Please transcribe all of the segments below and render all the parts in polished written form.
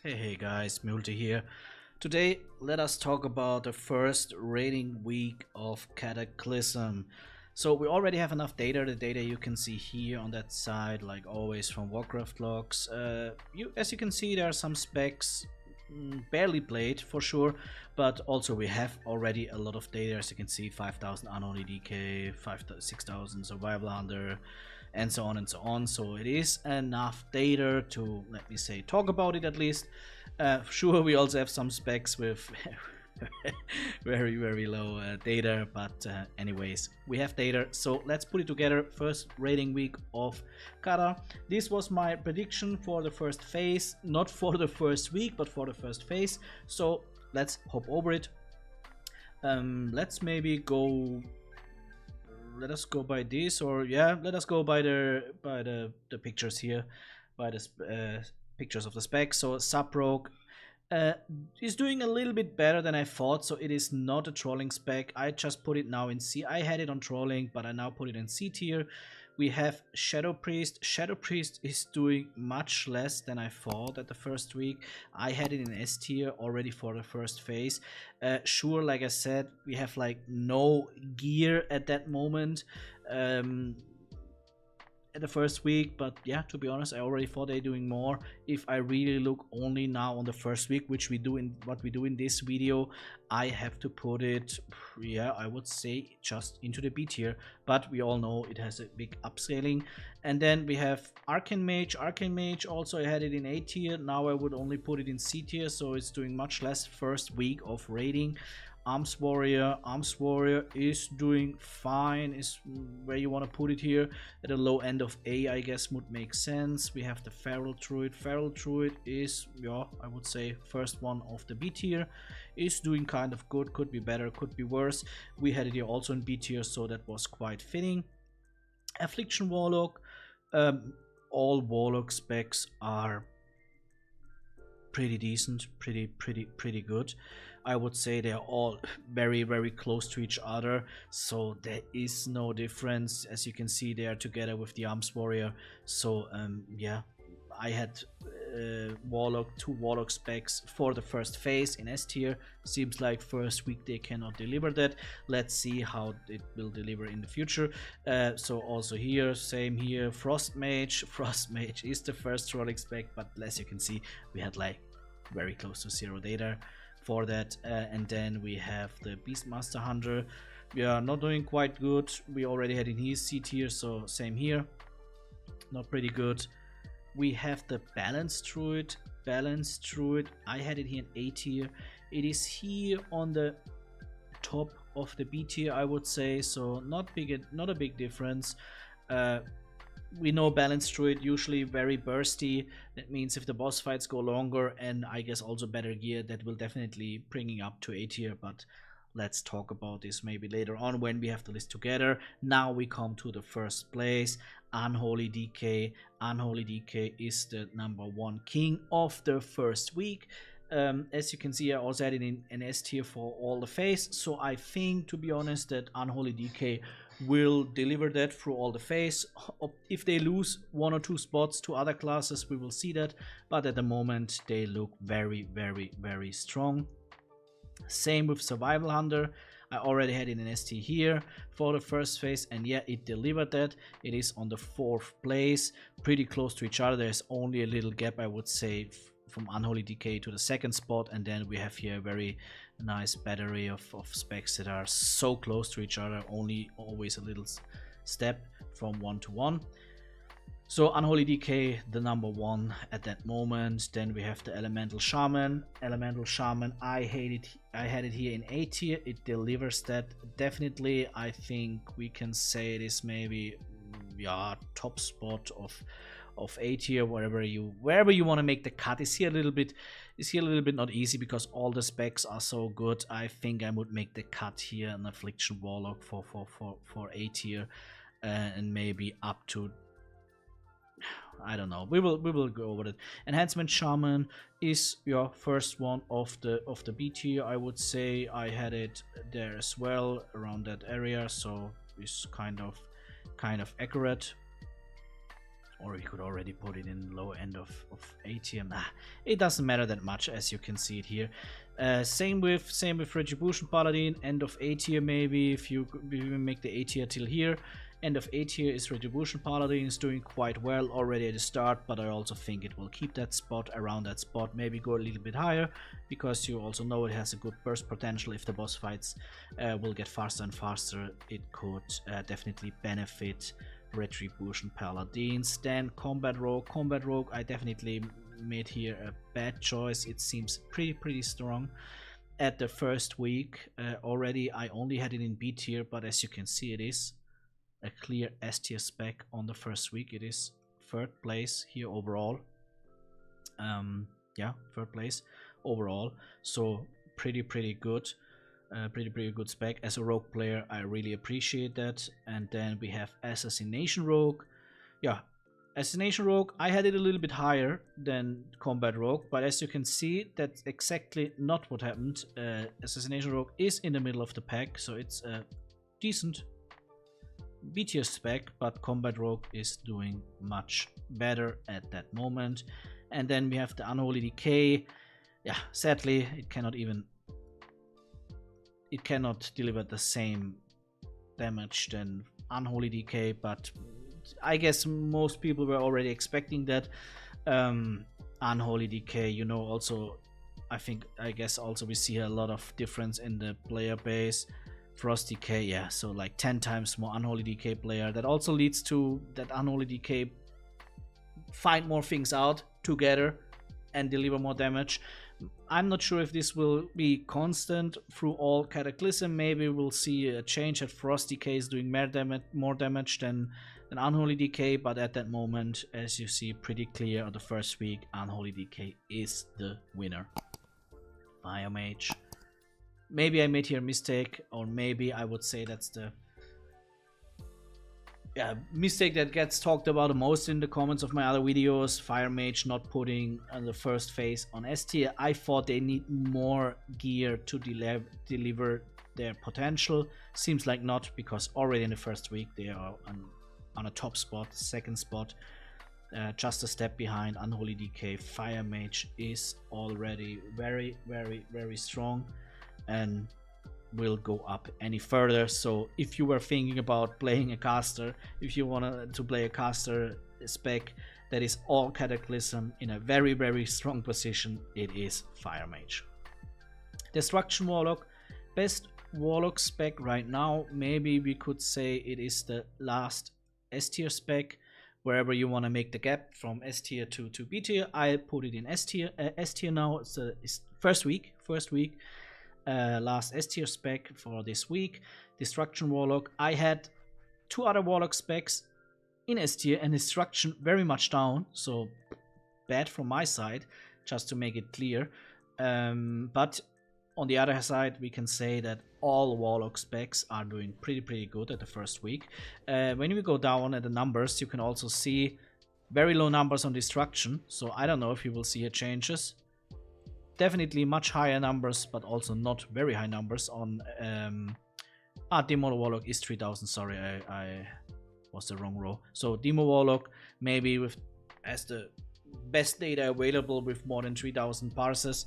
Hey guys, mulltiy here. Today let us talk about the first rating week of Cataclysm. So we already have enough data, the data you can see here on that side, like always from Warcraft logs. As you can see, there are some specs barely played for sure, but also we have already a lot of data. As you can see, 5,000 unholy DK, 6,000 survival under, and so on and so on. So it is enough data to, let me say, talk about it at least. Sure, we also have some specs with very low data, but anyways, we have data, so let's put it together. First rating week of Cata. This was my prediction for the first phase, not for the first week but for the first phase, so let's hop over it. Let's maybe go, let us go by this, or yeah, let us go by the pictures here, by the pictures of the specs. So Subrogue is doing a little bit better than I thought, so it is not a trolling spec. I just put it now in C. I had it on trolling, but I now put it in C tier. We have Shadow Priest. Shadow Priest is doing much less than I thought at the first week. I had it in S tier already for the first phase. Sure, like I said, we have like no gear at that moment. At the first week, but yeah, to be honest, I already thought they're doing more. If I really look only now on the first week, which we do in what we do in this video, I have to put it, yeah, I would say just into the B tier, but we all know it has a big upscaling. And then we have Arcane Mage. Arcane Mage also, I had it in A tier, now I would only put it in C tier, so it's doing much less first week of rating. Arms Warrior is doing fine, is where you want to put it here. At the low end of A, I guess, would make sense. We have the Feral Druid. Feral Druid is, yeah, I would say first one of the B tier. Is doing kind of good, could be better, could be worse. We had it here also in B tier, so that was quite fitting. Affliction Warlock. All Warlock specs are pretty decent, pretty good. I would say they're all very close to each other, so there is no difference. As you can see, they are together with the Arms Warrior. So yeah, I had two Warlock specs for the first phase in S tier. Seems like first week they cannot deliver that. Let's see how it will deliver in the future. So also here, same here, Frost Mage. Frost Mage is the first Warlock spec, but as you can see, we had like very close to zero data for that. And then we have the Beastmaster Hunter. We are not doing quite good. We already had in here C tier, so same here, not pretty good. We have the Balanced Druid. I had it here in A tier. It is here on the top of the B tier, I would say, so not a big difference. We know Balanced Druid usually very bursty. That means if the boss fights go longer, and I guess also better gear, that will definitely bringing up to A tier, but let's talk about this maybe later on when we have the list together. Now we come to the first place, Unholy DK. Unholy DK is the #1 king of the first week. As you can see, I also had it in an S tier for all the phase, so I think, to be honest, that Unholy DK will deliver that through all the phase. If they lose 1 or 2 spots to other classes, we will see that, but at the moment they look very strong. Same with Survival Hunter. I already had it in ST here for the first phase, and yeah, it delivered that. It is on the 4th place, pretty close to each other. There's only a little gap, I would say, from Unholy DK to the 2nd spot, and then we have here a very nice battery of specs that are so close to each other, only always a little step from 1 to 1. So Unholy DK, the #1 at that moment. Then we have the Elemental Shaman. Elemental Shaman, I had it here in A tier. It delivers that definitely. I think we can say it is maybe, yeah, top spot of A tier, wherever you want to make the cut. Is here a little bit not easy because all the specs are so good. I think I would make the cut here an Affliction Warlock for A tier, and maybe up to, I don't know. We will go over it. Enhancement Shaman is your first one of the B tier. I would say I had it there as well, around that area, so it's kind of accurate. or we could already put it in lower end of A tier. Nah, it doesn't matter that much, as you can see it here. Same with Retribution Paladin, end of A tier maybe, if you make the A tier till here. End of A tier is Retribution Paladin, is doing quite well already at the start, but I also think it will keep that spot, around that spot, maybe go a little bit higher, because you also know it has a good burst potential. If the boss fights will get faster and faster, it could definitely benefit Retribution Paladins. Then Combat Rogue. Combat Rogue, I definitely made here a bad choice. It seems pretty strong at the first week. Already I only had it in B tier, but as you can see, it is a clear S tier spec on the first week. It is 3rd place here overall. Yeah, 3rd place overall, so pretty good. Pretty good spec. As a rogue player, I really appreciate that. And then we have Assassination Rogue. Yeah, Assassination Rogue, I had it a little bit higher than Combat Rogue, but as you can see, that's exactly not what happened. Assassination Rogue is in the middle of the pack, so it's a decent B tier spec, but Combat Rogue is doing much better at that moment. And then we have the Unholy Decay. Yeah, sadly, it cannot deliver the same damage than Unholy Decay, but I guess most people were already expecting that. Unholy Decay, you know, also I guess also we see a lot of difference in the player base. Frost Decay, yeah, so like 10 times more Unholy Decay player. That also leads to that Unholy Decay find more things out together and deliver more damage. I'm not sure if this will be constant through all Cataclysm. Maybe we'll see a change that Frost Decay is doing more damage than Unholy Decay, but at that moment, as you see pretty clear on the first week, Unholy Decay is the winner. Fire Mage. Maybe I made here a mistake, or maybe I would say that's the mistake that gets talked about the most in the comments of my other videos. Fire Mage not putting the first phase on S tier. I thought they need more gear to deliver their potential. Seems like not, because already in the first week they are on a top spot, 2nd spot, just a step behind Unholy Decay. Fire Mage is already very strong and will go up any further. So if you were thinking about playing a caster, if you wanted to play a caster spec that is all Cataclysm in a very strong position, it is Fire Mage. Destruction Warlock, best Warlock spec right now. Maybe we could say it is the last S tier spec. Wherever you want to make the gap from S tier to B tier, I put it in S tier. S tier now. It's first week. Last S tier spec for this week. Destruction Warlock. I had 2 other Warlock specs in S tier, and Destruction very much down, so bad from my side, just to make it clear. But on the other side, we can say that all Warlock specs are doing pretty good at the first week. When we go down at the numbers, you can also see very low numbers on Destruction, so I don't know if you will see here changes. Definitely much higher numbers, but also not very high numbers on Demo Warlock is 3000. Sorry, I was the wrong row. So Demo Warlock maybe as the best data available with more than 3000 parses.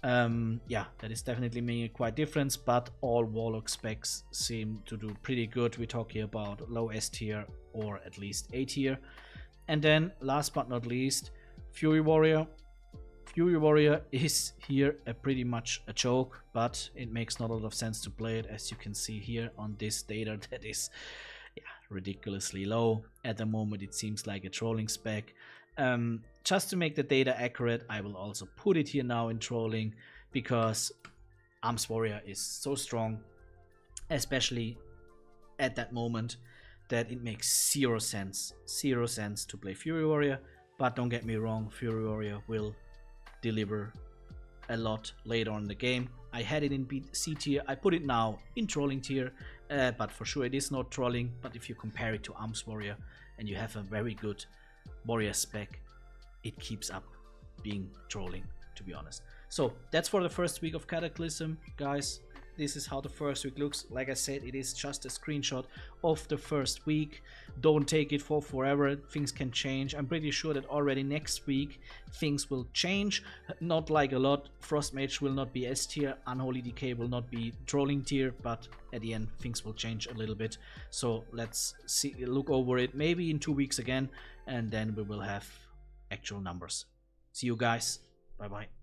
Yeah, that is definitely making quite difference, but all Warlock specs seem to do pretty good. We talk here about low S tier or at least A tier. And then last but not least, Fury Warrior. Fury Warrior is here pretty much a joke, but it makes not a lot of sense to play it, as you can see here on this data that is ridiculously low. At the moment it seems like a trolling spec. Just to make the data accurate, I will also put it here now in trolling, because Arms Warrior is so strong, especially at that moment, that it makes zero sense to play Fury Warrior. But don't get me wrong, Fury Warrior will deliver a lot later on in the game. I had it in C tier, I put it now in trolling tier, but for sure it is not trolling. But if you compare it to Arms Warrior and you have a very good Warrior spec, it keeps up being trolling, to be honest. So that's for the first week of Cataclysm, guys. this is how the first week looks. Like I said, it is just a screenshot of the first week. Don't take it for forever. Things can change. I'm pretty sure that already next week things will change. Not like a lot. Frostmage will not be S tier. Unholy Decay will not be trolling tier, but at the end things will change a little bit. So let's see, look over it maybe in 2 weeks again, and then we will have actual numbers. See you guys. Bye bye.